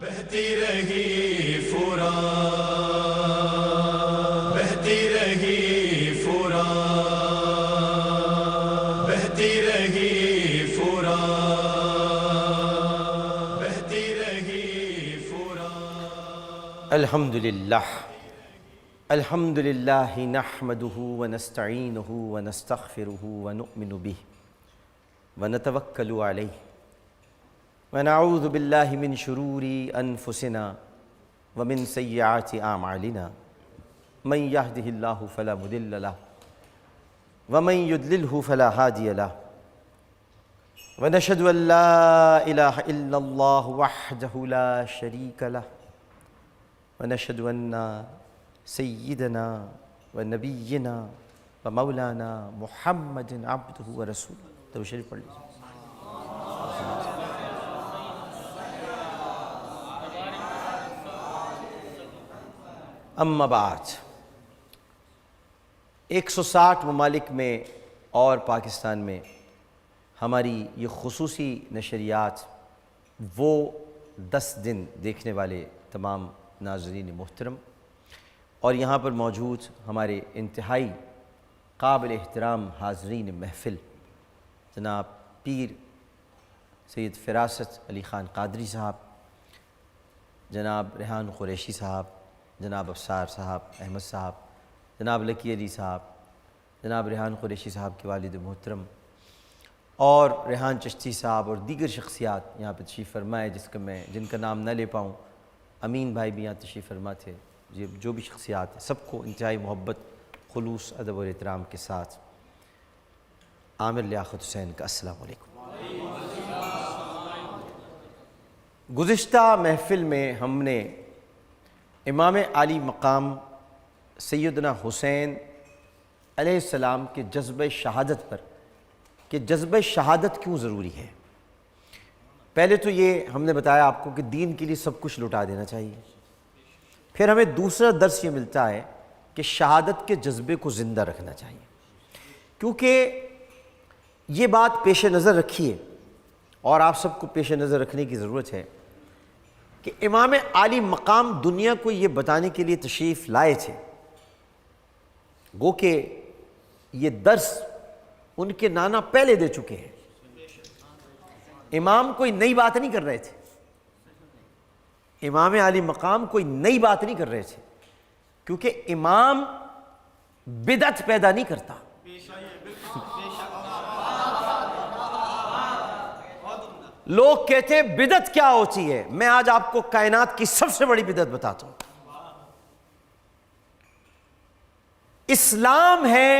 بہتی رہی فرات، بہتی رہی فرات، بہتی رہی فرات، بہتی رہی فرات۔ الحمد للہ نحمده ونستعینه ونستغفره ونؤمن به ونتوکل علیہ ونعوذ باللہ من شرور انفسنا ومن سیئات اعمالنا من یهده اللہ فلا مضل له ومن یضللہ فلا ہادی له ونشهد ان لا الہ الا اللہ وحدہ لا شریک له ونشهد ان سیدنا و نبینا و مولانا محمد عبدہ و رسول۔ تو شریف پڑھ لیجیے۔ اما بعد، 160 ممالک میں اور پاکستان میں ہماری یہ خصوصی نشریات وہ 10 دن دیکھنے والے تمام ناظرین محترم اور یہاں پر موجود ہمارے انتہائی قابل احترام حاضرین محفل جناب پیر سید فراست علی خان قادری صاحب، جناب ریحان قریشی صاحب، جناب افسار صاحب، احمد صاحب، جناب لکی علی صاحب، جناب ریحان قریشی صاحب کے والد محترم اور ریحان چشتی صاحب اور دیگر شخصیات یہاں پہ تشریف فرمائے جن کا نام نہ لے پاؤں۔ امین بھائی بھی یہاں تشریف فرما تھے۔ جو بھی شخصیات ہیں سب کو انتہائی محبت، خلوص، ادب اور احترام کے ساتھ عامر لیاقت حسین کا السلام علیکم۔ گزشتہ محفل میں ہم نے امام عالی مقام سیدنا حسین علیہ السلام کے جذبہ شہادت پر کہ جذبہ شہادت کیوں ضروری ہے۔ پہلے تو یہ ہم نے بتایا آپ کو کہ دین کے لیے سب کچھ لٹا دینا چاہیے۔ پھر ہمیں دوسرا درس یہ ملتا ہے کہ شہادت کے جذبے کو زندہ رکھنا چاہیے، کیونکہ یہ بات پیش نظر رکھیے اور آپ سب کو پیش نظر رکھنے کی ضرورت ہے کہ امام عالی مقام دنیا کو یہ بتانے کے لیے تشریف لائے تھے، گو کہ یہ درس ان کے نانا پہلے دے چکے ہیں۔ امام کوئی نئی بات نہیں کر رہے تھے، امام عالی مقام کوئی نئی بات نہیں کر رہے تھے، کیونکہ امام بدعت پیدا نہیں کرتا۔ لوگ کہتے ہیں بدعت کیا ہوتی ہے، میں آج آپ کو کائنات کی سب سے بڑی بدعت بتاتا ہوں۔ اسلام ہے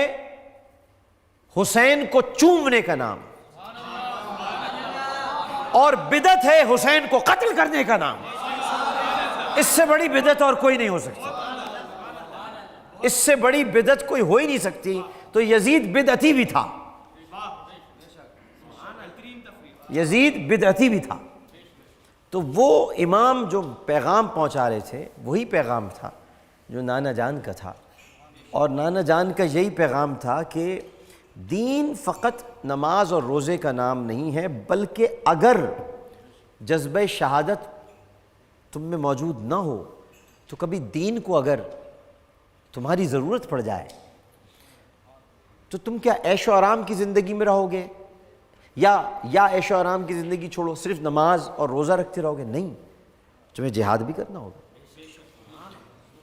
حسین کو چومنے کا نام، اور بدعت ہے حسین کو قتل کرنے کا نام۔ اس سے بڑی بدعت اور کوئی نہیں ہو سکتی، اس سے بڑی بدعت کوئی ہو ہی نہیں سکتی۔ تو یزید بدعتی بھی تھا، یزید بدعتی بھی تھا۔ تو وہ امام جو پیغام پہنچا رہے تھے وہی پیغام تھا جو نانا جان کا تھا، اور نانا جان کا یہی پیغام تھا کہ دین فقط نماز اور روزے کا نام نہیں ہے، بلکہ اگر جذبہ شہادت تم میں موجود نہ ہو تو کبھی دین کو اگر تمہاری ضرورت پڑ جائے تو تم کیا عیش و آرام کی زندگی میں رہو گے، یا عیش و آرام کی زندگی چھوڑو صرف نماز اور روزہ رکھتے رہو گے؟ نہیں، تمہیں جہاد بھی کرنا ہوگا،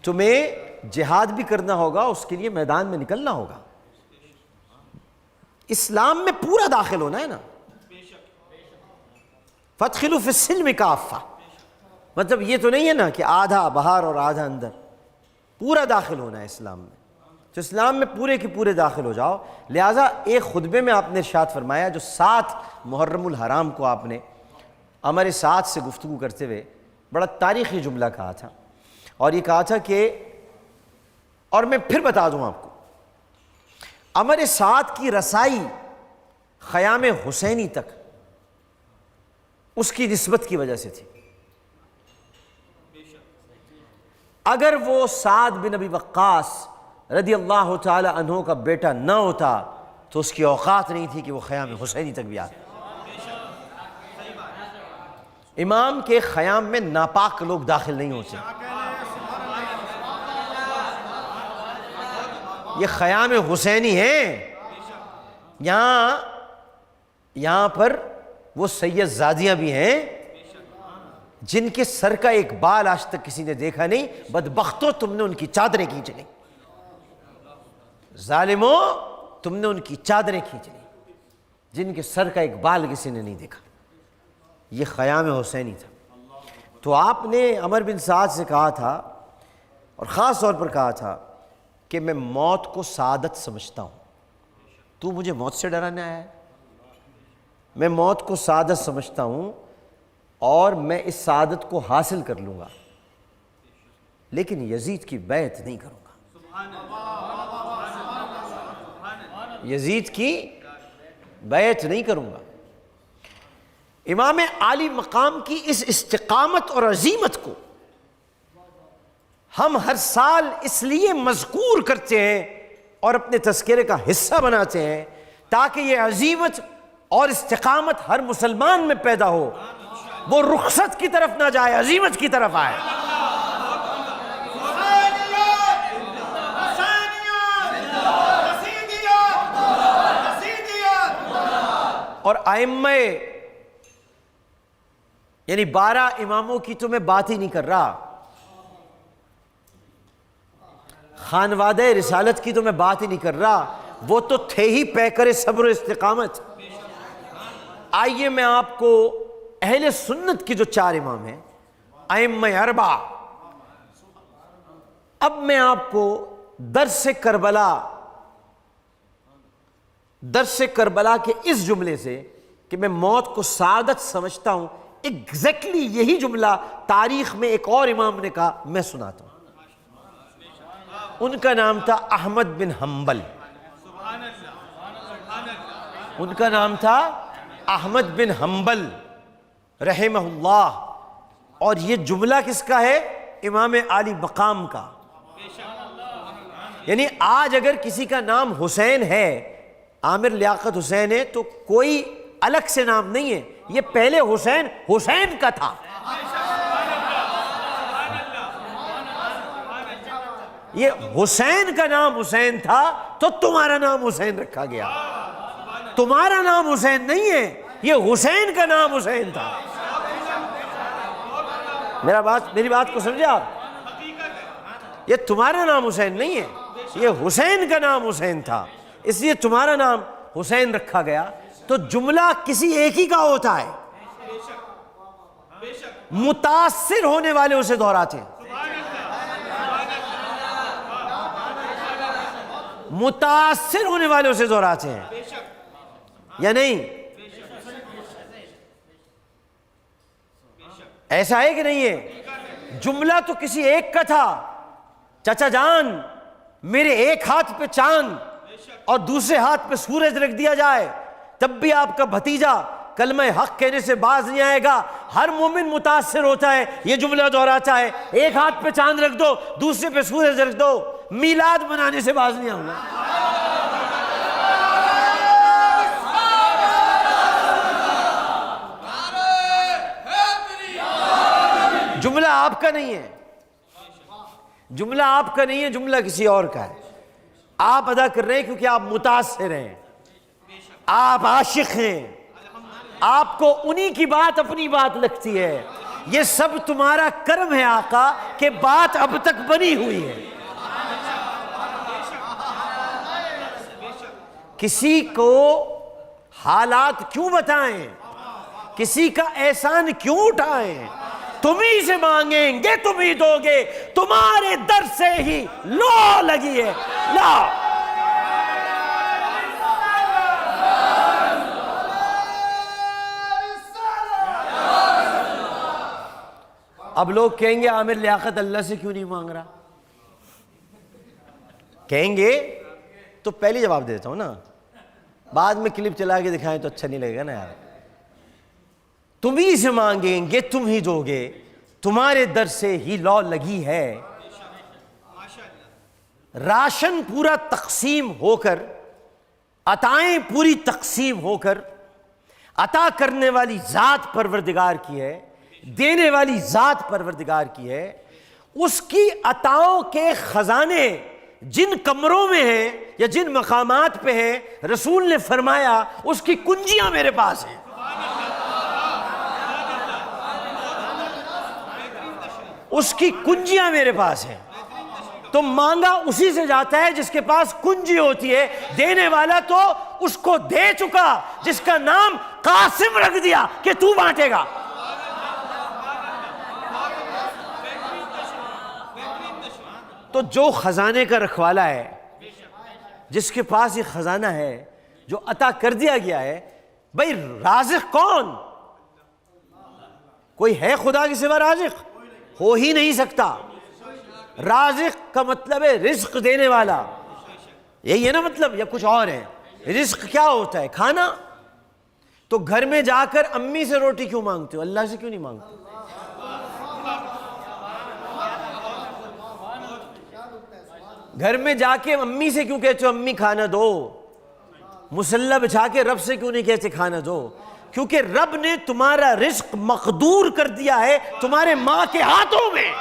تمہیں جہاد بھی کرنا ہوگا، اس کے لیے میدان میں نکلنا ہوگا۔ اسلام میں پورا داخل ہونا ہے نا، فَادْخِلُوا فِي السِّلْمِ كَافَّةً، مطلب یہ تو نہیں ہے نا کہ آدھا باہر اور آدھا اندر، پورا داخل ہونا ہے اسلام میں۔ تو اسلام میں پورے کے پورے داخل ہو جاؤ۔ لہٰذا ایک خطبے میں آپ نے ارشاد فرمایا، جو 7 محرم الحرام کو آپ نے امر سعد سے گفتگو کرتے ہوئے بڑا تاریخی جملہ کہا تھا، اور یہ کہا تھا کہ، اور میں پھر بتا دوں آپ کو، امر سعد کی رسائی خیام حسینی تک اس کی نسبت کی وجہ سے تھی۔ اگر وہ سعد بن ابی وقاص رضی اللہ تعالی عنہ کا بیٹا نہ ہوتا تو اس کی اوقات نہیں تھی کہ وہ خیام حسینی تک بھی آتا۔ امام کے خیام میں ناپاک لوگ داخل نہیں ہوتے. یہ خیام حسینی ہیں. یہاں پر وہ سید زادیاں بھی ہیں جن کے سر کا ایک بال آج تک کسی نے دیکھا نہیں. بدبختوں تم نے ان کی چادریں کھینچ لی. ظالموں تم نے ان کی چادریں کھینچ لی جن کے سر کا ایک بال کسی نے نہیں دیکھا. یہ خیام حسینی تھا. تو آپ نے عمر بن سعد سے کہا تھا اور خاص طور پر کہا تھا کہ میں موت کو سعادت سمجھتا ہوں. تو مجھے موت سے ڈرانے آیا ہے؟ میں موت کو سعادت سمجھتا ہوں اور میں اس سعادت کو حاصل کر لوں گا، لیکن یزید کی بیعت نہیں کروں گا. یزید کی بیعت نہیں کروں گا. امام عالی مقام کی اس استقامت اور عزیمت کو ہم ہر سال اس لیے مذکور کرتے ہیں اور اپنے تذکرے کا حصہ بناتے ہیں تاکہ یہ عزیمت اور استقامت ہر مسلمان میں پیدا ہو. وہ رخصت کی طرف نہ جائے، عزیمت کی طرف آئے. اور ائمہ یعنی 12 اماموں کی تو میں بات ہی نہیں کر رہا، خانوادہ رسالت کی تو میں بات ہی نہیں کر رہا، وہ تو تھے ہی پیکر صبر و استقامت. آئیے میں آپ کو اہل سنت کی جو 4 امام ہیں ائمہ 4، اب میں آپ کو درس کربلا کے اس جملے سے کہ میں موت کو سعادت سمجھتا ہوں، ایگزیکٹلی یہی جملہ تاریخ میں ایک اور امام نے کہا، میں سناتا ہوں. ان کا نام تھا احمد بن حنبل. ان کا نام تھا احمد بن حنبل رحمہ اللہ. اور یہ جملہ کس کا ہے؟ امام عالی مقام کا. یعنی آج اگر کسی کا نام حسین ہے، عامر لیاقت حسین ہے، تو کوئی الگ سے نام نہیں ہے، یہ پہلے حسین کا تھا. یہ حسین کا نام حسین تھا تو تمہارا نام حسین رکھا گیا. تمہارا نام حسین نہیں ہے، یہ حسین کا نام حسین تھا. میری بات کو سمجھے آپ؟ یہ تمہارا نام حسین نہیں ہے، یہ حسین کا نام حسین تھا، اس لیے تمہارا نام حسین رکھا گیا. تو جملہ کسی ایک ہی کا ہوتا ہے، متاثر ہونے والے اسے دہراتے ہیں. متاثر ہونے والے اسے دہراتے ہیں یا نہیں؟ ایسا ہے کہ نہیں ہے؟ جملہ تو کسی ایک کا تھا. چچا جان میرے ایک ہاتھ پہ چاند اور دوسرے ہاتھ پہ سورج رکھ دیا جائے تب بھی آپ کا بھتیجا کلمہ حق کہنے سے باز نہیں آئے گا. ہر مومن متاثر ہوتا ہے، یہ جملہ دہراتا ہے. ایک ہاتھ پہ چاند رکھ دو، دوسرے پہ سورج رکھ دو، میلاد منانے سے باز نہیں آؤں گا. جملہ آپ کا نہیں ہے، جملہ آپ کا نہیں ہے، جملہ کسی اور کا ہے. آپ ادا کر رہے ہیں کیونکہ آپ متاثر ہیں، آپ عاشق ہیں، آپ کو انہی کی بات اپنی بات لگتی ہے. یہ سب تمہارا کرم ہے آقا کہ بات اب تک بنی ہوئی ہے. کسی کو حالات کیوں بتائیں، کسی کا احسان کیوں اٹھائیں؟ تم ہی سے مانگیں گے تم ہی دو گے، تمہارے در سے ہی لو لگی ہے. لا اب لوگ کہیں گے عامر لیاقت اللہ سے کیوں نہیں مانگ رہا؟ کہیں گے تو پہلے جواب دیتا ہوں نا، بعد میں کلپ چلا کے دکھائیں تو اچھا نہیں لگے گا نا یار. تم ہی سے مانگیں گے تم ہی دو گے، تمہارے در سے ہی لو لگی ہے. راشن پورا تقسیم ہو کر، عطائیں پوری تقسیم ہو کر، عطا کرنے والی ذات پروردگار کی ہے. دینے والی ذات پروردگار کی ہے، اس کی عطاؤں کے خزانے جن کمروں میں ہیں یا جن مقامات پہ ہیں، رسول نے فرمایا اس کی کنجیاں میرے پاس ہیں۔ اس کی کنجیاں میرے پاس ہیں۔ تو مانگا اسی سے جاتا ہے جس کے پاس کنجی ہوتی ہے، دینے والا تو اس کو دے چکا جس کا نام قاسم رکھ دیا کہ تو بانٹے گا۔ تو جو خزانے کا رکھوالا ہے، جس کے پاس یہ خزانہ ہے جو عطا کر دیا گیا ہے، بھئی رازق کون؟ کوئی ہے خدا کے سوا رازق؟ ہو ہی نہیں سکتا۔ رازق کا مطلب ہے رزق دینے والا، یہی ہے نا مطلب، یا کچھ اور ہے؟ رزق کیا ہوتا ہے؟ کھانا۔ تو گھر میں جا کر امی سے روٹی کیوں مانگتے ہو؟ اللہ سے کیوں نہیں مانگتے؟ گھر میں جا کے امی سے کیوں کہتے ہو امی کھانا دو؟ مصلی بچھا کے رب سے کیوں نہیں کہتے کھانا دو؟ کیونکہ رب نے تمہارا رزق مقدور کر دیا ہے تمہارے ماں کے ہاتھوں میں۔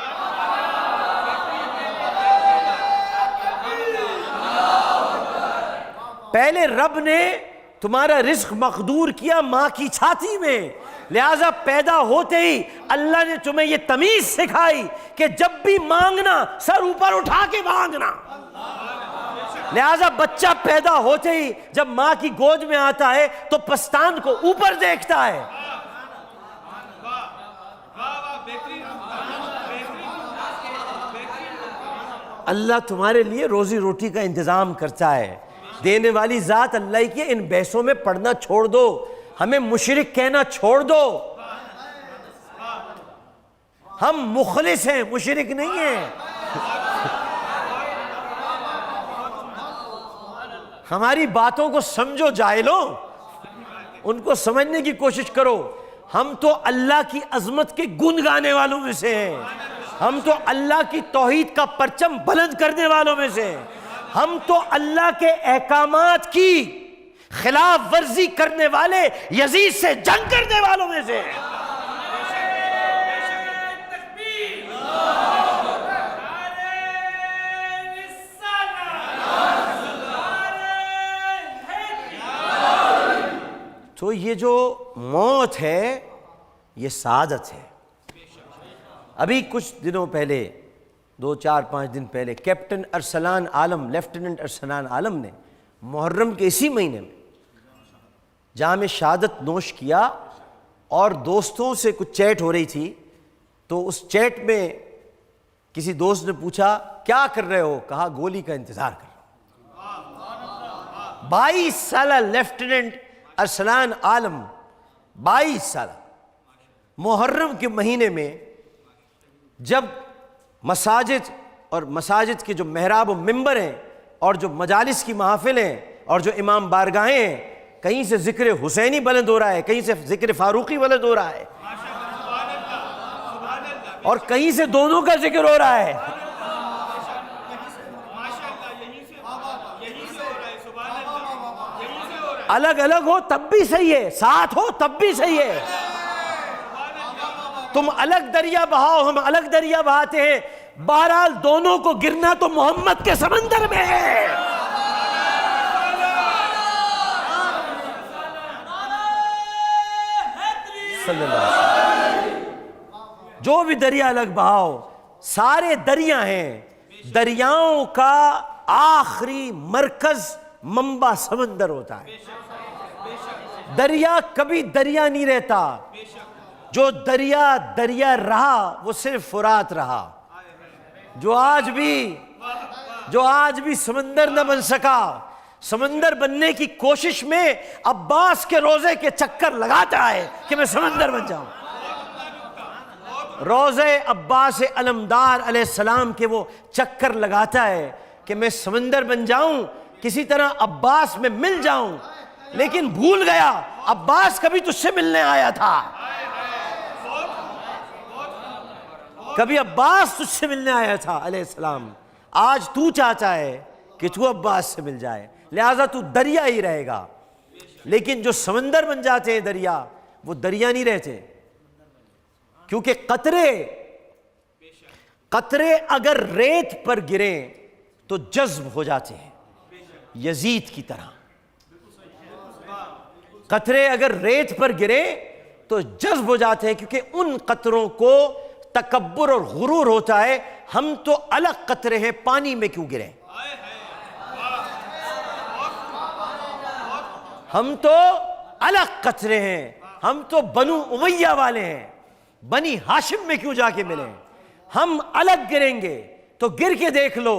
پہلے رب نے تمہارا رزق مقدور کیا ماں کی چھاتی میں، لہذا پیدا ہوتے ہی اللہ نے تمہیں یہ تمیز سکھائی کہ جب بھی مانگنا سر اوپر اٹھا کے مانگنا۔ لہذا بچہ پیدا ہوتے ہی جب ماں کی گود میں آتا ہے تو پستان کو اوپر دیکھتا ہے۔ اللہ تمہارے لیے روزی روٹی کا انتظام کرتا ہے، دینے والی ذات اللہ کی۔ ان بحثوں میں پڑھنا چھوڑ دو، ہمیں مشرک کہنا چھوڑ دو۔ ہم مخلص ہیں، مشرک نہیں ہیں۔ ہماری باتوں کو سمجھو جاہلوں، ان کو سمجھنے کی کوشش کرو۔ ہم تو اللہ کی عظمت کے گن گانے والوں میں سے ہیں، ہم تو اللہ کی توحید کا پرچم بلند کرنے والوں میں سے ہیں، ہم تو اللہ کے احکامات کی خلاف ورزی کرنے والے یزید سے جنگ کرنے والوں میں سے ہیں۔ تو یہ جو موت ہے یہ سعادت ہے۔ ابھی کچھ دنوں پہلے، 2-4-5 دن پہلے، کیپٹن ارسلان عالم، لیفٹیننٹ ارسلان عالم نے محرم کے اسی مہینے میں جام شہادت نوش کیا، اور دوستوں سے کچھ چیٹ ہو رہی تھی، تو اس چیٹ میں کسی دوست نے پوچھا کیا کر رہے ہو؟ کہا گولی کا انتظار کر رہا ہوں۔ 22 سالہ لیفٹیننٹ ارسلان عالم، 22 سالہ، محرم کے مہینے میں جب مساجد اور مساجد کے جو محراب و ممبر ہیں اور جو مجالس کی محافلیں اور جو امام بارگاہیں ہیں، کہیں سے ذکر حسینی بلند ہو رہا ہے، کہیں سے ذکر فاروقی بلند ہو رہا ہے، اور کہیں سے دونوں کا ذکر ہو رہا ہے۔ الگ الگ ہو تب بھی صحیح ہے، ساتھ ہو تب بھی صحیح ہے۔ تم الگ دریا بہاؤ، ہم الگ دریا بہاتے ہیں، بہرحال دونوں کو گرنا تو محمد کے سمندر میں ہے۔ صلی اللہ علیہ وسلم۔ جو بھی دریا الگ بہاؤ، سارے دریا ہیں، دریاؤں کا آخری مرکز منبع سمندر ہوتا ہے۔ دریا کبھی دریا نہیں رہتا، جو دریا دریا رہا وہ صرف فرات رہا، جو آج بھی سمندر نہ بن سکا، سمندر بننے کی کوشش میں عباس کے روزے کے چکر لگاتا ہے کہ میں سمندر بن جاؤں۔ روزے عباس علمدار علیہ السلام کے وہ چکر لگاتا ہے کہ میں سمندر بن جاؤں، کسی طرح عباس میں مل جاؤں، لیکن بھول گیا عباس کبھی تجھ سے ملنے آیا تھا، کبھی عباس تجھ سے ملنے آیا تھا علیہ السلام۔ آج تو چاہتا ہے کہ تو عباس سے مل جائے، لہٰذا تو دریا ہی رہے گا، لیکن جو سمندر بن جاتے ہیں دریا، وہ دریا نہیں رہتے، کیونکہ قطرے اگر ریت پر گریں تو جذب ہو جاتے ہیں یزید کی طرح. قطرے اگر ریت پر گریں تو جذب ہو جاتے ہیں، کیونکہ ان قطروں کو تکبر اور غرور ہوتا ہے، ہم تو الگ قطرے ہیں، پانی میں کیوں گریں؟ ہم تو الگ قطرے ہیں، ہم تو بنو امیہ والے ہیں، بنی ہاشم میں کیوں جا کے ملیں؟ ہم الگ گریں گے تو گر کے دیکھ لو،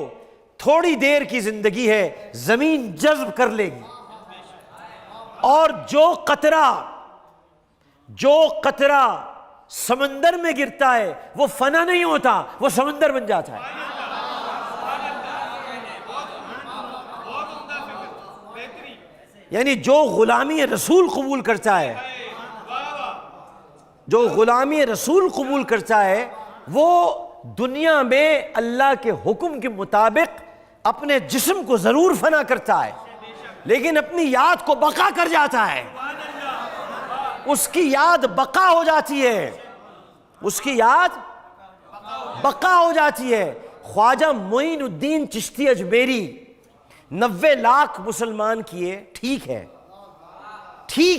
تھوڑی دیر کی زندگی ہے، زمین جذب کر لے گی. اور جو قطرہ سمندر میں گرتا ہے وہ فنا نہیں ہوتا، وہ سمندر بن جاتا ہے. یعنی جو غلامی رسول قبول کرتا ہے وہ دنیا میں اللہ کے حکم کے مطابق اپنے جسم کو ضرور فنا کرتا ہے، لیکن اپنی یاد کو بقا کر جاتا ہے. اس کی یاد بقا ہو جاتی ہے. خواجہ معین الدین چشتی اجمیری 90 لاکھ مسلمان کیے، ٹھیک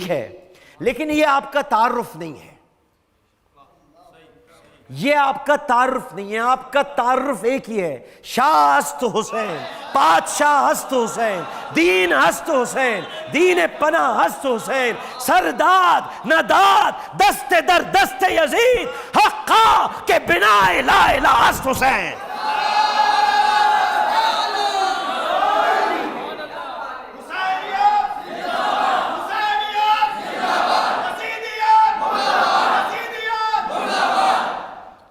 ہے، لیکن یہ آپ کا تعارف نہیں ہے. آپ کا تعارف ایک ہی ہے، شاہ ہست حسین، بادشاہ ہست حسین، دین ہست حسین، دین پناہ ہست حسین، سرداد نداد دست در دست یزید، حقا کے بنا لا الہ ہست حسین.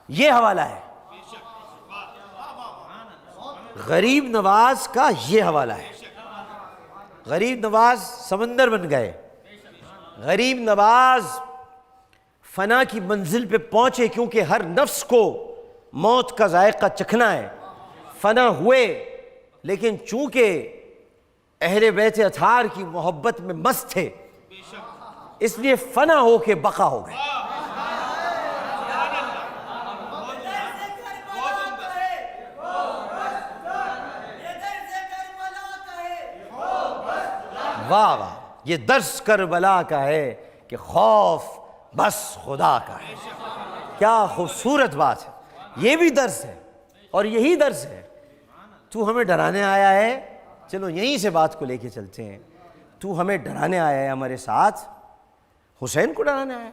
یہ حوالہ ہے غریب نواز کا، یہ حوالہ ہے. غریب نواز سمندر بن گئے، غریب نواز فنا کی منزل پہ پہنچے، کیونکہ ہر نفس کو موت کا ذائقہ چکھنا ہے. فنا ہوئے، لیکن چونکہ اہل بیت اطہار کی محبت میں مست تھے، اس لیے فنا ہو کے بقا ہو گئے. واہ واہ، یہ درس کربلا کا ہے کہ خوف بس خدا کا ہے. کیا خوبصورت بات ہے. یہ بھی درس ہے اور یہی درس ہے. تو ہمیں ڈرانے آیا ہے، چلو یہیں سے بات کو لے کے چلتے ہیں. تو ہمیں ڈرانے آیا ہے، ہمارے ساتھ حسین کو ڈرانے آیا ہے.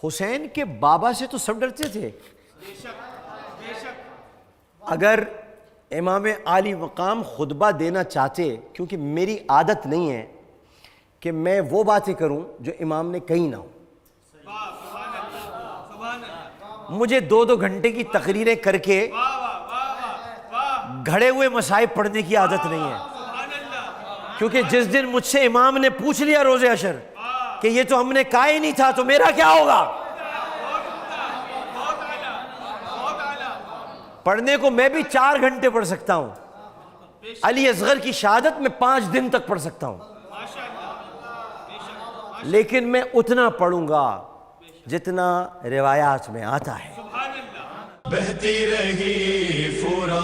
حسین کے بابا سے تو سب ڈرتے تھے. اگر امام عالی مقام خطبہ دینا چاہتے، کیونکہ میری عادت نہیں ہے کہ میں وہ باتیں کروں جو امام نے کہی نہ ہو. مجھے 2 گھنٹے کی تقریریں کر کے گھڑے ہوئے مصائب پڑھنے کی عادت نہیں ہے. کیونکہ جس دن مجھ سے امام نے پوچھ لیا روز عشر کہ یہ تو ہم نے کہا ہی نہیں تھا، تو میرا کیا ہوگا؟ پڑھنے کو میں بھی 4 گھنٹے پڑھ سکتا ہوں. علی اصغر کی شہادت میں 5 دن تک پڑھ سکتا ہوں، لیکن میں اتنا پڑھوں گا جتنا روایات میں آتا ہے. بہتی رہی فرات،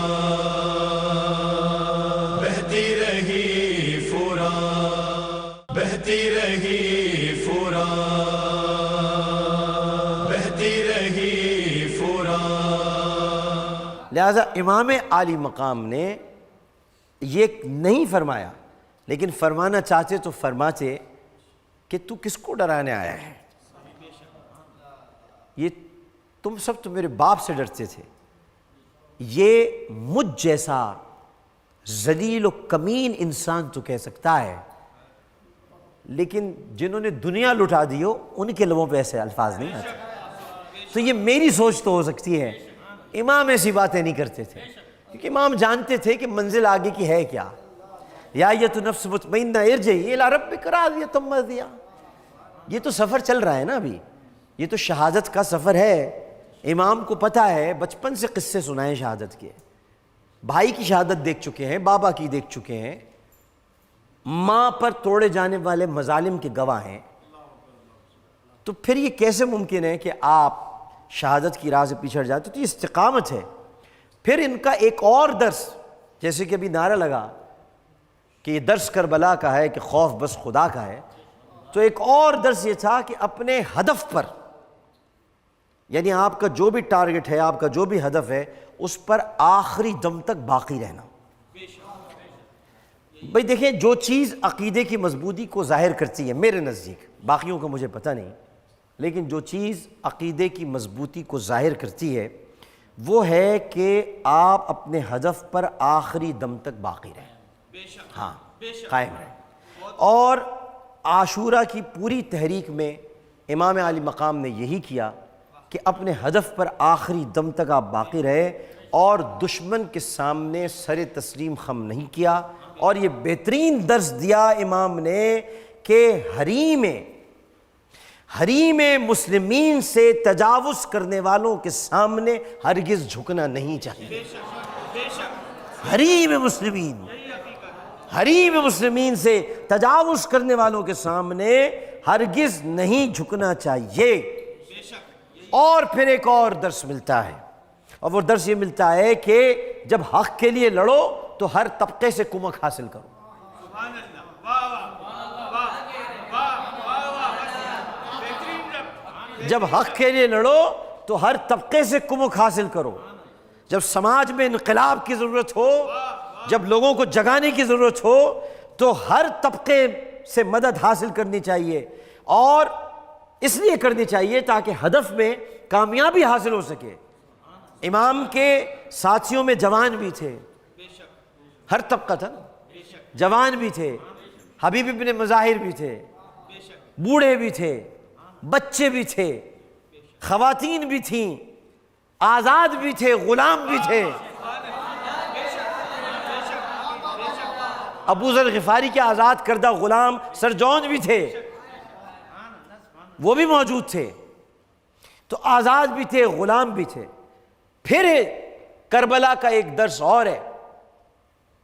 بہتی رہی فرات، بہتی رہی فرات، بہتی رہی فرات. لہذا امام عالی مقام نے یہ نہیں فرمایا، لیکن فرمانا چاہتے تو فرماتے کہ تو کس کو ڈرانے آیا ہے؟ یہ تم سب تو میرے باپ سے ڈرتے تھے. یہ مجھ جیسا ذلیل و کمین انسان تو کہہ سکتا ہے، لیکن جنہوں نے دنیا لٹا دی ہو ان کے لبوں پہ ایسے الفاظ نہیں آتے. تو یہ میری سوچ تو ہو سکتی ہے، امام ایسی باتیں نہیں کرتے تھے، کیونکہ امام جانتے تھے کہ منزل آگے کی ہے کیا. یا ایتھا نفس مطمئنہ ارجعی الی ربک راضیۃ مرضیہ. یہ تو سفر چل رہا ہے نا ابھی، یہ تو شہادت کا سفر ہے. امام کو پتہ ہے، بچپن سے قصے سنائے شہادت کے. بھائی کی شہادت دیکھ چکے ہیں، بابا کی دیکھ چکے ہیں، ماں پر توڑے جانے والے مظالم کے گواہ ہیں. تو پھر یہ کیسے ممکن ہے کہ آپ شہادت کی راہ سے پیچھے ہٹ جاتے؟ تو یہ استقامت ہے۔ پھر ان کا ایک اور درس، جیسے کہ ابھی نعرہ لگا کہ یہ درس کربلا کا ہے کہ خوف بس خدا کا ہے، تو ایک اور درس یہ تھا کہ اپنے ہدف پر، یعنی آپ کا جو بھی ٹارگٹ ہے، آپ کا جو بھی ہدف ہے، اس پر آخری دم تک باقی رہنا۔ بھئی دیکھیں، جو چیز عقیدے کی مضبوطی کو ظاہر کرتی ہے میرے نزدیک، باقیوں کا مجھے پتہ نہیں، لیکن جو چیز عقیدے کی مضبوطی کو ظاہر کرتی ہے وہ ہے کہ آپ اپنے ہدف پر آخری دم تک باقی رہیں، ہاں قائم رہیں۔ اور عاشورہ کی پوری تحریک میں امام عالی مقام نے یہی کیا کہ اپنے ہدف پر آخری دم تک آپ باقی رہے اور دشمن کے سامنے سر تسلیم خم نہیں کیا۔ اور یہ بہترین درس دیا امام نے کہ حریم مسلمین سے تجاوز کرنے والوں کے سامنے ہرگز جھکنا نہیں چاہیے۔ حریم مسلمین سے تجاوز کرنے والوں کے سامنے ہرگز نہیں جھکنا چاہیے۔ اور پھر ایک اور درس ملتا ہے، اور وہ درس یہ ملتا ہے کہ جب حق کے لیے لڑو تو ہر طبقے سے کمک حاصل کرو۔ جب حق کے لیے لڑو تو ہر طبقے سے کمک حاصل کرو۔ جب سماج میں انقلاب کی ضرورت ہو، جب لوگوں کو جگانے کی ضرورت ہو، تو ہر طبقے سے مدد حاصل کرنی چاہیے، اور اس لیے کرنی چاہیے تاکہ ہدف میں کامیابی حاصل ہو سکے۔ امام کے ساتھیوں میں جوان بھی تھے، ہر طبقہ تھا، جوان بھی تھے، حبیب ابن مظاہر بھی تھے، بوڑھے بھی تھے، بچے بھی تھے، خواتین بھی تھیں، آزاد بھی تھے، غلام بھی تھے۔ ابو ذر غفاری کے آزاد کردہ غلام سر جون بھی تھے، وہ بھی موجود تھے۔ تو آزاد بھی تھے، غلام بھی تھے۔ پھر کربلا کا ایک درس اور ہے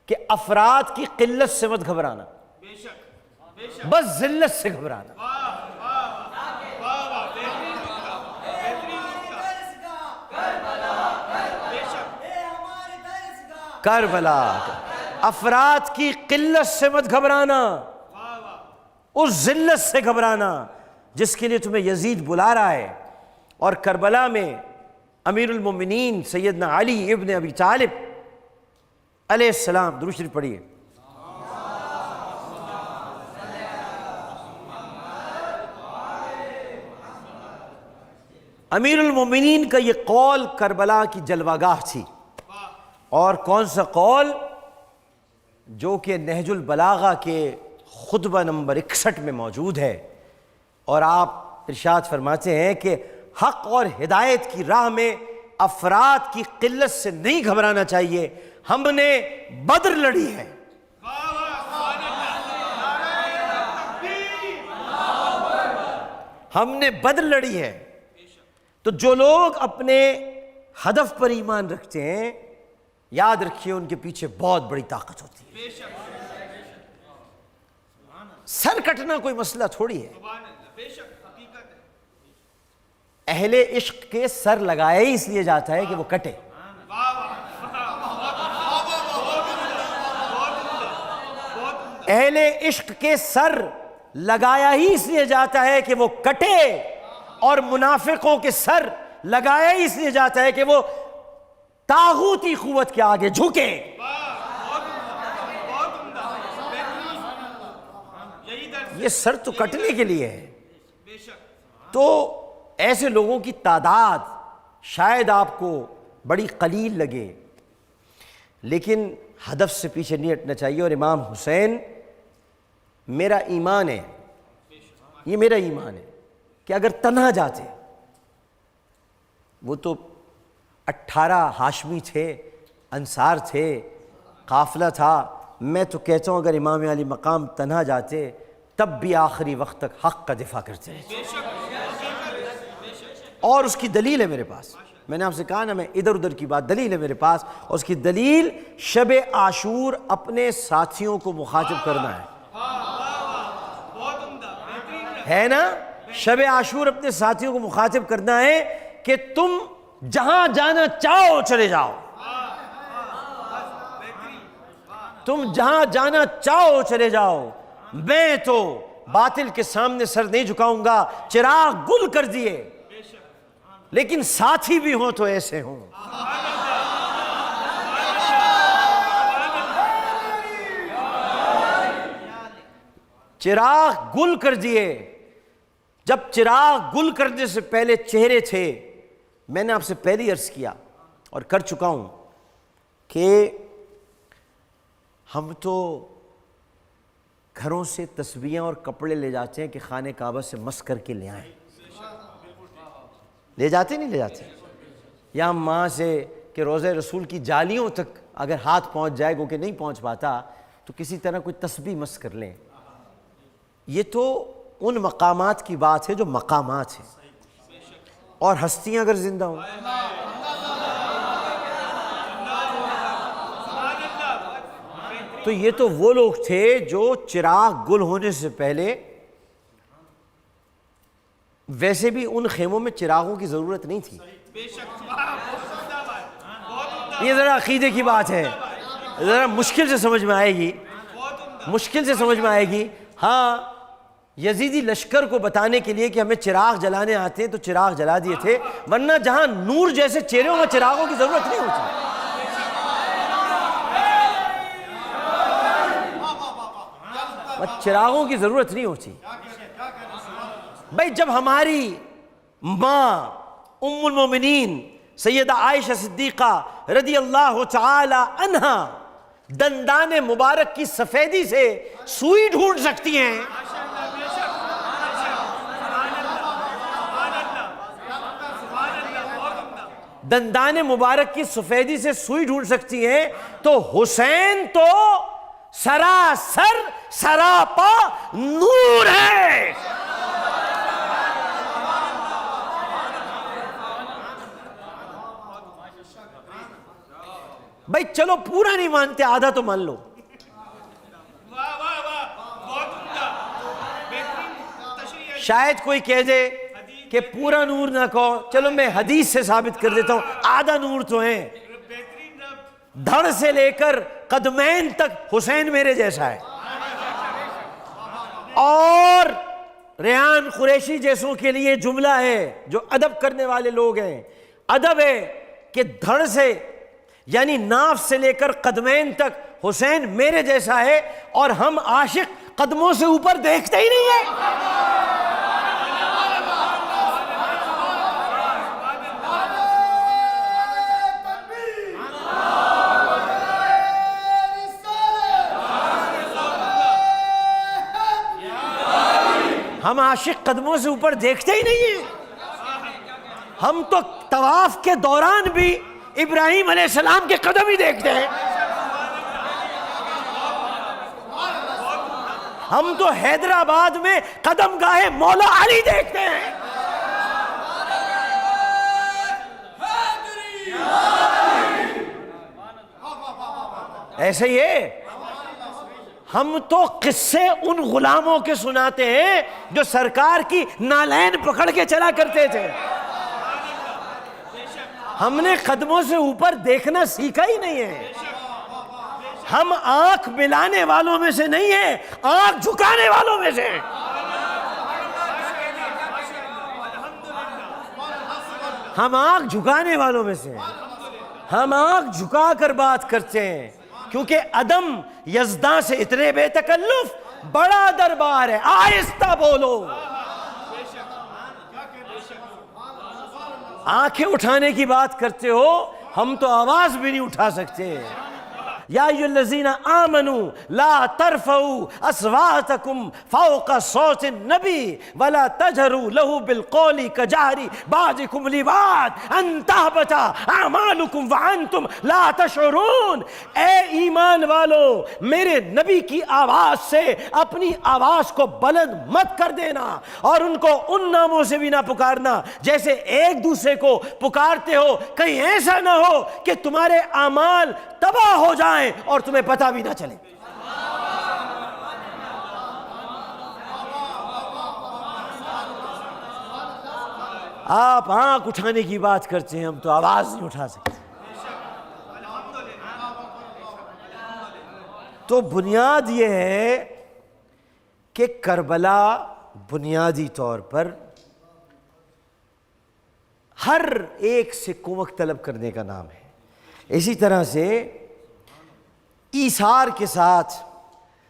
کہ افراد کی قلت سے مت گھبرانا، بس ذلت سے گھبرانا۔ کربلا افراد کی قلت سے مت گھبرانا، اس ذلت سے گھبرانا جس کے لیے تمہیں یزید بلا رہا ہے۔ اور کربلا میں امیر المومنین سیدنا علی ابن ابی طالب علیہ السلام، درود شریف پڑھیے، امیر المومنین کا یہ قول کربلا کی جلوہ گاہ تھی۔ اور کون سا قول؟ جو کہ نہج البلاغہ کے خطبہ نمبر 61 میں موجود ہے، اور آپ ارشاد فرماتے ہیں کہ حق اور ہدایت کی راہ میں افراد کی قلت سے نہیں گھبرانا چاہیے۔ ہم نے بدر لڑی ہے، ہم نے بدر لڑی ہے۔ تو جو لوگ اپنے ہدف پر ایمان رکھتے ہیں، یاد رکھیے ان کے پیچھے بہت بڑی طاقت ہوتی ہے۔ سر کٹنا کوئی مسئلہ تھوڑی ہے۔ اہل عشق کے سر لگایا ہی اس لیے جاتا ہے کہ وہ کٹے۔ اہل عشق کے سر لگایا ہی اس لیے جاتا ہے کہ وہ کٹے، اور منافقوں کے سر لگایا ہی اس لیے جاتا ہے کہ وہ طاغوتی قوت کے آگے جھکے۔ یہ سر تو کٹنے کے لیے ہے۔ تو ایسے لوگوں کی تعداد شاید آپ کو بڑی قلیل لگے، لیکن ہدف سے پیچھے نہیں ہٹنا چاہیے۔ اور امام حسین، میرا ایمان ہے، یہ میرا ایمان ہے کہ اگر تنہا جاتے، وہ تو 18 ہاشمی تھے، انصار تھے، قافلہ تھا، میں تو کہتا ہوں اگر امام علی مقام تنہا جاتے تب بھی آخری وقت تک حق کا دفاع کرتے رہتے۔ اور اس کی دلیل ہے میرے پاس، میں نے آپ سے کہا نا، میں ادھر ادھر کی بات، دلیل ہے میرے پاس، اور اس کی دلیل شب عاشور اپنے ساتھیوں کو مخاطب کرنا ہے نا۔ شب عاشور اپنے ساتھیوں کو مخاطب کرنا ہے کہ تم جہاں جانا چاہو چلے جاؤ، تم جہاں جانا چاہو چلے جاؤ، میں تو باطل کے سامنے سر نہیں جھکاؤں گا۔ چراغ گل کر دیے، لیکن ساتھی بھی ہوں تو ایسے ہوں۔ چراغ گل کر دیے، جب چراغ گل کرنے سے پہلے چہرے تھے، میں نے آپ سے پہلے عرض کیا اور کر چکا ہوں کہ ہم تو گھروں سے تسبیحیں اور کپڑے لے جاتے ہیں کہ خانہ کعبہ سے مس کر کے لے آئیں، لے جاتے نہیں لے جاتے، یا ماں سے کہ روضہ رسول کی جالیوں تک اگر ہاتھ پہنچ جائے گو کہ نہیں پہنچ پاتا تو کسی طرح کوئی تسبیح مس کر لیں۔ یہ تو ان مقامات کی بات ہے جو مقامات ہیں، اور ہستیاں اگر زندہ ہوں، تو یہ تو وہ لوگ تھے جو چراغ گل ہونے سے پہلے، ویسے بھی ان خیموں میں چراغوں کی ضرورت نہیں تھی۔ یہ ذرا عقیدے کی بات ہے، ذرا مشکل سے سمجھ میں آئے گی، مشکل سے سمجھ میں آئے گی۔ ہاں، یزیدی لشکر کو بتانے کے لیے کہ ہمیں چراغ جلانے آتے ہیں تو چراغ جلا دیے تھے، ورنہ جہاں نور جیسے چہرے ہوں چراغوں کی ضرورت نہیں ہوتی۔ چراغوں کی ضرورت نہیں ہوتی۔ بھائی جب ہماری ماں ام المومنین سیدہ عائشہ صدیقہ رضی اللہ تعالی عنہا دندان مبارک کی سفیدی سے سوئی ڈھونڈ سکتی ہیں، دندان مبارک کی سفیدی سے سوئی ڈھونڈ سکتی ہیں، تو حسین تو سراسر سراپا نور ہے۔ بھائی چلو پورا نہیں مانتے، آدھا تو مان لو۔ شاید کوئی کہہ دے کہ پورا نور نہ کہو، چلو میں حدیث سے ثابت کر دیتا ہوں، آدھا نور تو ہیں۔ دھڑ سے لے کر قدمین تک حسین میرے جیسا ہے، اور ریحان قریشی جیسوں کے لیے جملہ ہے جو ادب کرنے والے لوگ ہیں، ادب ہے کہ دھڑ سے یعنی ناف سے لے کر قدمین تک حسین میرے جیسا ہے، اور ہم عاشق قدموں سے اوپر دیکھتے ہی نہیں ہیں۔ ہم عاشق قدموں سے اوپر دیکھتے ہی نہیں ہیں، ہم تو طواف کے دوران بھی ابراہیم علیہ السلام کے قدم ہی دیکھتے ہیں، ہم تو حیدرآباد میں قدم گاہ مولا علی دیکھتے ہیں۔ ایسے ہی ہے، ہم تو قصے ان غلاموں کے سناتے ہیں جو سرکار کی نالین پکڑ کے چلا کرتے تھے، ہم نے قدموں سے اوپر دیکھنا سیکھا ہی نہیں ہے۔ ہم آنکھ ملانے والوں میں سے نہیں ہیں، آنکھ جھکانے والوں میں سے ہیں۔ ہم آنکھ جھکانے والوں میں سے ہیں، ہم آنکھ جھکا کر بات کرتے ہیں، کیونکہ عدم یزداں سے اتنے بے تکلف، بڑا دربار ہے، آہستہ بولو۔ آنکھیں اٹھانے کی بات کرتے ہو، ہم تو آواز بھی نہیں اٹھا سکتے۔ یا ایھا الذین آمنوا لا ترفعوا اصواتکم فوق صوت النبی ولا تجہروا لہ بالقول کجہر بعضکم لبعض ان تحبط اعمالکم وانتم لا تشعرون۔ اے ایمان والو، میرے نبی کی آواز سے اپنی آواز کو بلند مت کر دینا، اور ان کو ان ناموں سے بھی نہ پکارنا جیسے ایک دوسرے کو پکارتے ہو، کہیں ایسا نہ ہو کہ تمہارے اعمال تباہ ہو جائیں اور تمہیں پتہ بھی نہ چلے۔ آپ آنکھ اٹھانے کی بات کرتے ہیں، ہم تو آواز نہیں اٹھا سکتے۔ تو بنیاد یہ ہے کہ کربلا بنیادی طور پر ہر ایک سے کومک طلب کرنے کا نام ہے۔ اسی طرح سے ایثار کے ساتھ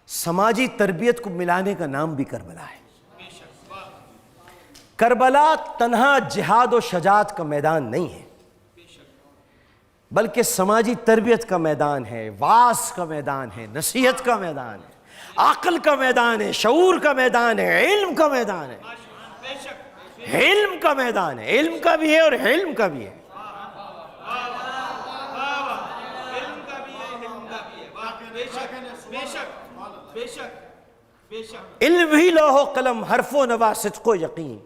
سماجی تربیت کو ملانے کا نام بھی کربلا ہے۔ کربلا تنہا جہاد و شجاعت کا میدان نہیں ہے، بلکہ سماجی تربیت کا میدان ہے، واعظ کا میدان ہے، نصیحت کا میدان ہے، عقل کا میدان ہے، شعور کا میدان ہے، علم کا میدان ہے، علم کا میدان ہے، علم کا بھی ہے اور حلم کا بھی ہے۔ علم ہی لوح و قلم، حرف و نوا، صدق و یقین،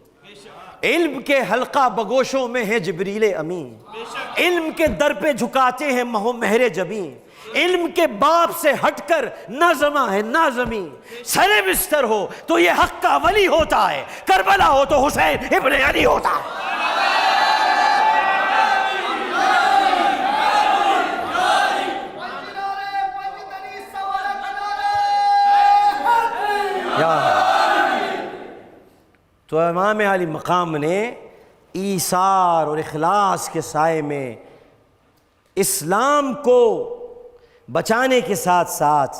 علم کے حلقہ بگوشوں میں ہے جبریل امین، علم کے در پہ جھکاتے ہیں مہو مہر جبین، علم کے باب سے ہٹ کر نہ زماں ہے نہ زمین، سر بستر ہو تو یہ حق کا ولی ہوتا ہے، کربلا ہو تو حسین ابن علی ہوتا ہے۔ تو امام علی مقام نے ایثار اور اخلاص کے سائے میں اسلام کو بچانے کے ساتھ ساتھ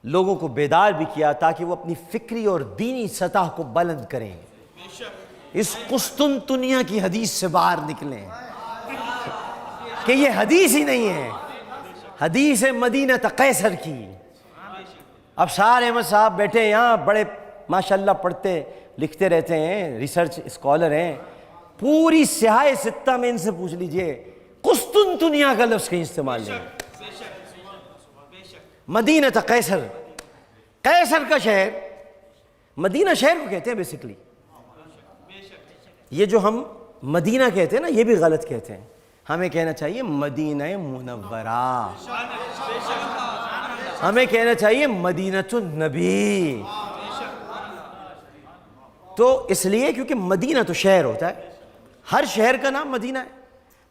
لوگوں کو بیدار بھی کیا تاکہ وہ اپنی فکری اور دینی سطح کو بلند کریں، اس قسطنطنیہ کی حدیث سے باہر نکلیں کہ یہ حدیث ہی نہیں ہے، حدیث ہے مدینہ قیصر کی۔ اب شاہ احمد صاحب بیٹھے یہاں، بڑے ماشاءاللہ پڑھتے لکھتے رہتے ہیں، ریسرچ اسکالر ہیں، پوری سیاہ ستہ میں ان سے پوچھ لیجئے قسطنطنیہ کا لفظ کہیں استعمال نہیں۔ مدینہ قیصر، قیصر کا شہر، مدینہ شہر کو کہتے ہیں بیسیکلی۔ یہ جو ہم مدینہ کہتے ہیں نا، یہ بھی غلط کہتے ہیں، ہمیں کہنا چاہیے مدینہ منورہ، ہمیں کہنا چاہیے مدینۃ النبی۔ تو اس لیے کیونکہ مدینہ تو شہر ہوتا ہے، ہر شہر کا نام مدینہ ہے،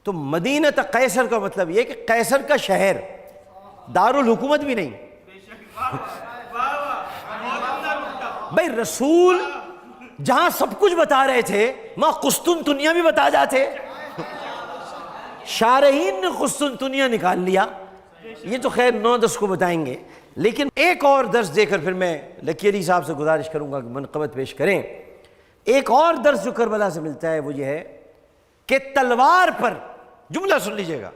تو مدینہ قیصر کا مطلب یہ کہ قیصر کا شہر، دارالحکومت بھی نہیں۔ بھئی رسول جہاں سب کچھ بتا رہے تھے وہاں قسطنطنیہ بھی بتا جاتے، شارحین نے قسطنطنیہ نکال لیا۔ یہ تو خیر 9-10 کو بتائیں گے، لیکن ایک اور درس دے کر پھر میں لکی علی صاحب سے گزارش کروں گا کہ منقبت پیش کریں۔ ایک اور درس جو کربلا سے ملتا ہے وہ یہ ہے کہ تلوار پر، جملہ سن لیجئے گا،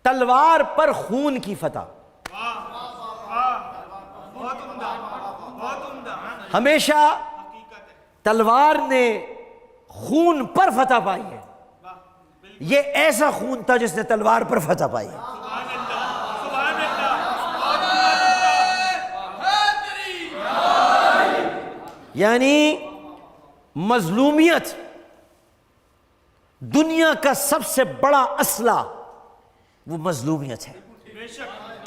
تلوار پر خون کی فتح، ہمیشہ تلوار نے خون پر فتح پائی ہے، یہ ایسا خون تھا جس نے تلوار پر فتح پائی ہے۔ یعنی مظلومیت دنیا کا سب سے بڑا اسلحہ وہ مظلومیت ہے۔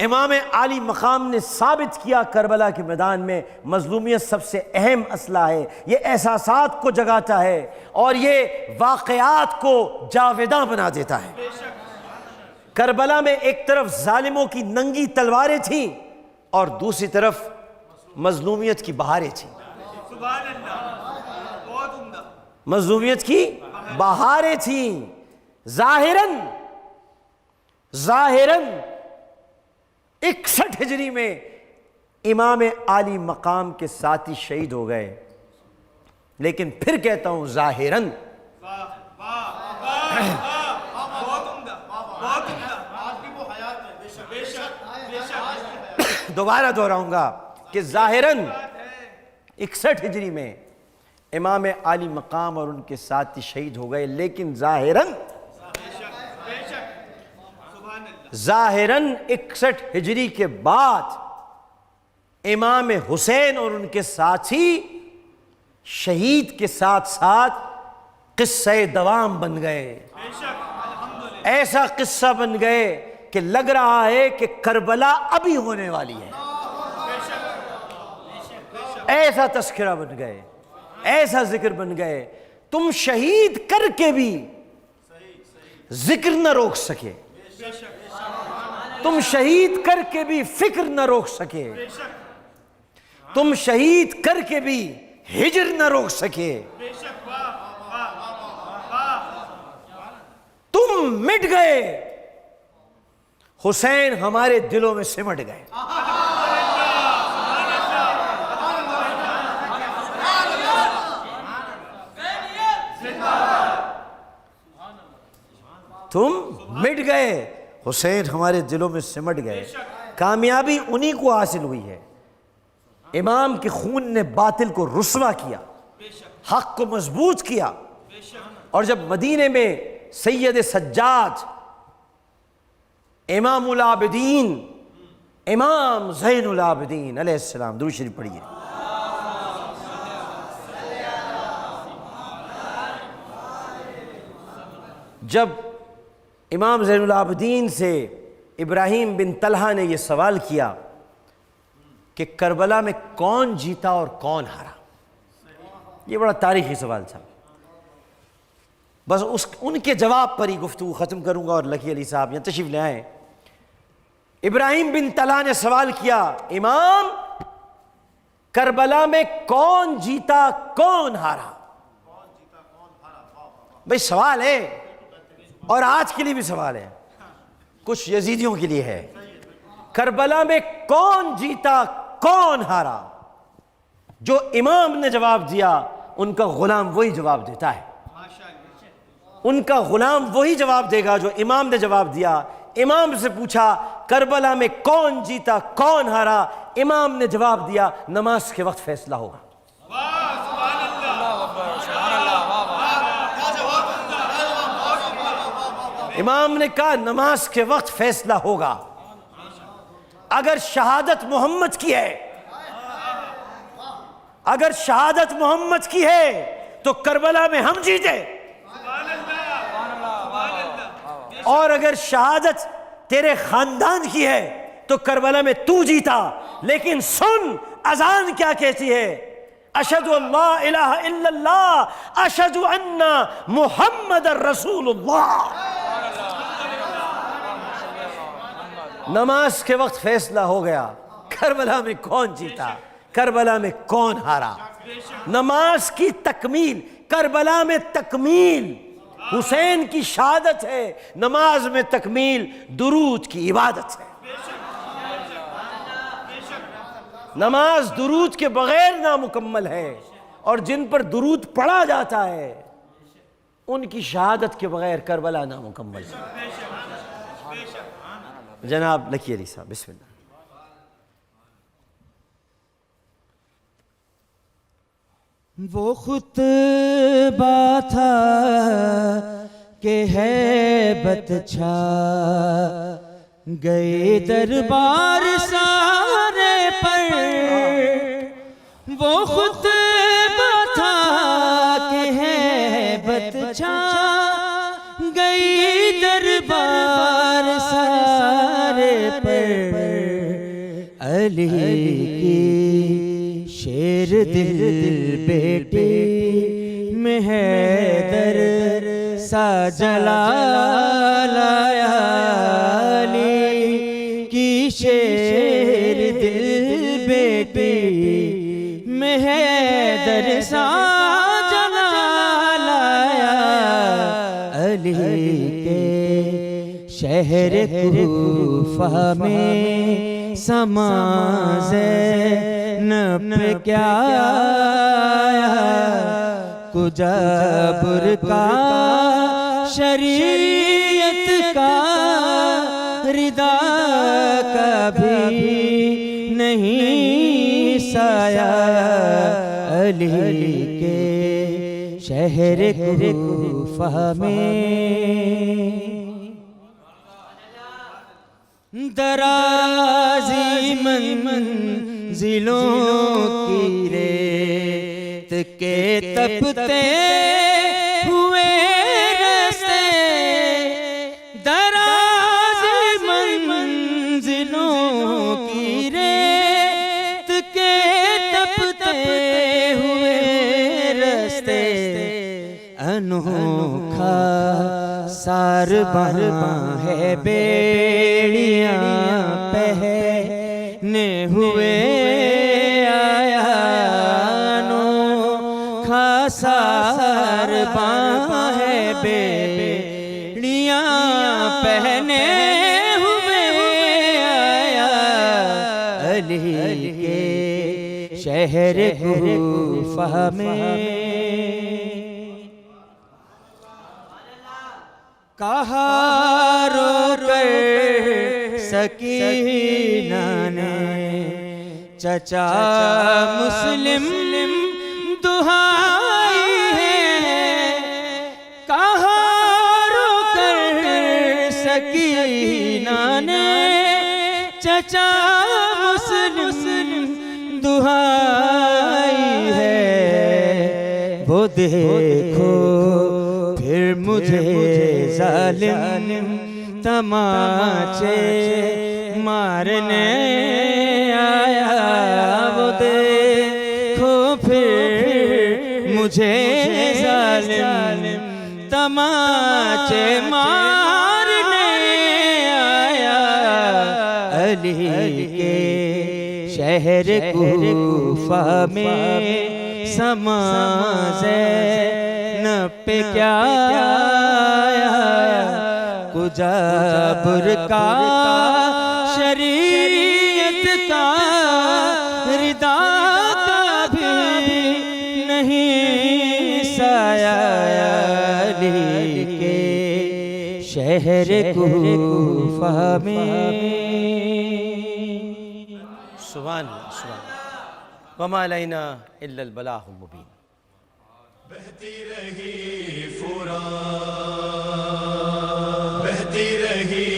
امام عالی مقام نے ثابت کیا کربلا کے میدان میں مظلومیت سب سے اہم اسلحہ ہے، یہ احساسات کو جگاتا ہے اور یہ واقعات کو جاوداں بنا دیتا ہے۔ کربلا میں ایک طرف ظالموں کی ننگی تلواریں تھیں اور دوسری طرف مظلومیت کی بہاریں تھیں، مظلومیت کی بہاریں تھیں۔ ظاہراً 61 ہجری میں امام عالی مقام کے ساتھی شہید ہو گئے، لیکن پھر کہتا ہوں ظاہراً دوبارہ دہراؤں گا کہ ظاہراً 61 ہجری میں امام عالی مقام اور ان کے ساتھی شہید ہو گئے، لیکن ظاہراً 61 ہجری کے بعد امام حسین اور ان کے ساتھی شہید کے ساتھ ساتھ قصہ دوام بن گئے، ایسا قصہ بن گئے کہ لگ رہا ہے کہ کربلا ابھی ہونے والی ہے، ایسا تذکرہ بن گئے، ایسا ذکر بن گئے۔ تم شہید کر کے بھی ذکر نہ روک سکے، تم شہید کر کے بھی فکر نہ روک سکے، تم شہید کر کے بھی ہجر نہ روک سکے، تم مٹ گئے، حسین ہمارے دلوں میں سمٹ گئے۔ تم مٹ گئے، حسین ہمارے دلوں میں سمٹ گئے۔ کامیابی انہی کو حاصل ہوئی ہے۔ امام کے خون نے باطل کو رسوا کیا، حق کو مضبوط کیا، اور جب مدینے میں سید سجاد، امام العابدین، امام زین العابدین علیہ السلام، درود شریف پڑھیے، جب امام زین العابدین سے ابراہیم بن طلحہ نے یہ سوال کیا کہ کربلا میں کون جیتا اور کون ہارا، یہ بڑا تاریخی سوال تھا، بس ان کے جواب پر ہی گفتگو ختم کروں گا، اور لکی علی صاحب یہاں تشریف لے آئیں۔ ابراہیم بن طلحہ نے سوال کیا، امام کربلا میں کون جیتا کون ہارا؟ بھئی سوال ہے، اور آج کے لیے بھی سوال ہے، کچھ یزیدیوں کے لیے ہے، کربلا میں کون جیتا کون ہارا؟ جو امام نے جواب دیا ان کا غلام وہی جواب دیتا ہے، ان کا غلام وہی جواب دے گا جو امام نے جواب دیا۔ امام سے پوچھا کربلا میں کون جیتا کون ہارا، امام نے جواب دیا نماز کے وقت فیصلہ ہوگا۔ امام نے کہا نماز کے وقت فیصلہ ہوگا، اگر شہادت محمد کی ہے، اگر شہادت محمد کی ہے تو کربلا میں ہم جیتے، اور اگر شہادت تیرے خاندان کی ہے تو کربلا میں تو جیتا۔ لیکن سن اذان کیا کہتی ہے، اشہد ان لا الہ الا اللہ اشہد ان محمد رسول اللہ۔ نماز کے وقت فیصلہ ہو گیا، کربلا میں کون جیتا، کربلا میں کون ہارا۔ نماز کی تکمیل، کربلا میں تکمیل حسین کی شہادت ہے، نماز میں تکمیل درود کی عبادت ہے۔ نماز درود کے بغیر نامکمل ہے، اور جن پر درود پڑھا جاتا ہے ان کی شہادت کے بغیر کربلا نامکمل ہے۔ جناب لکی علی صاحب بسم اللہ۔ وہ خطبہ تھا کہ ہیبت چھا گئے دربار سارے پر، وہ خطبہ تھا کہ ہیبت چھا گئی دربار سارے پر، علی کی شیر دل بیٹی میں حیدر سا جلال آیا، علی کی شیر دل بیٹی میں حیدر سا جلال آیا، علی کے شہر کوفہ میں سما زینب کیا آیا، کجا برقع شریعت کا ردا کا بھی نہیں سایہ، علی کے شہر کوفہ میں درازی منزلوں کی ریت کے تپتے ہوئے رستے، درازی منزلوں کی ریت کے تپتے ہوئے رستے، سار بہاں ہے بیڑیاں پہنے ہوئے آیا نوکھا سار بہاں ہے بیڑیاں پہنے ہوئے آیا علی کے شہر کوفہ میں کہا رو کر سکینہ نے چچا مسلم دہائی ہے کہا رو کر سکینہ نے چچا مسلم دہائی ہے وہ دیکھو پھر مجھے ظالم تماچے مارنے آیا وہ دیکھو پھر مجھے ظالم تماچے مارنے آیا علی کے شہر کوفہ میں سما زینب پہ کیا آیا کجا برکا شریعت کا ردا کا بھی نہیں سایہ علی کے شہر کوفہ میں سبحان اللہ سبحان اللہ وما علینا الا البلاغ المبین بہتی رہی فرات بہتی رہی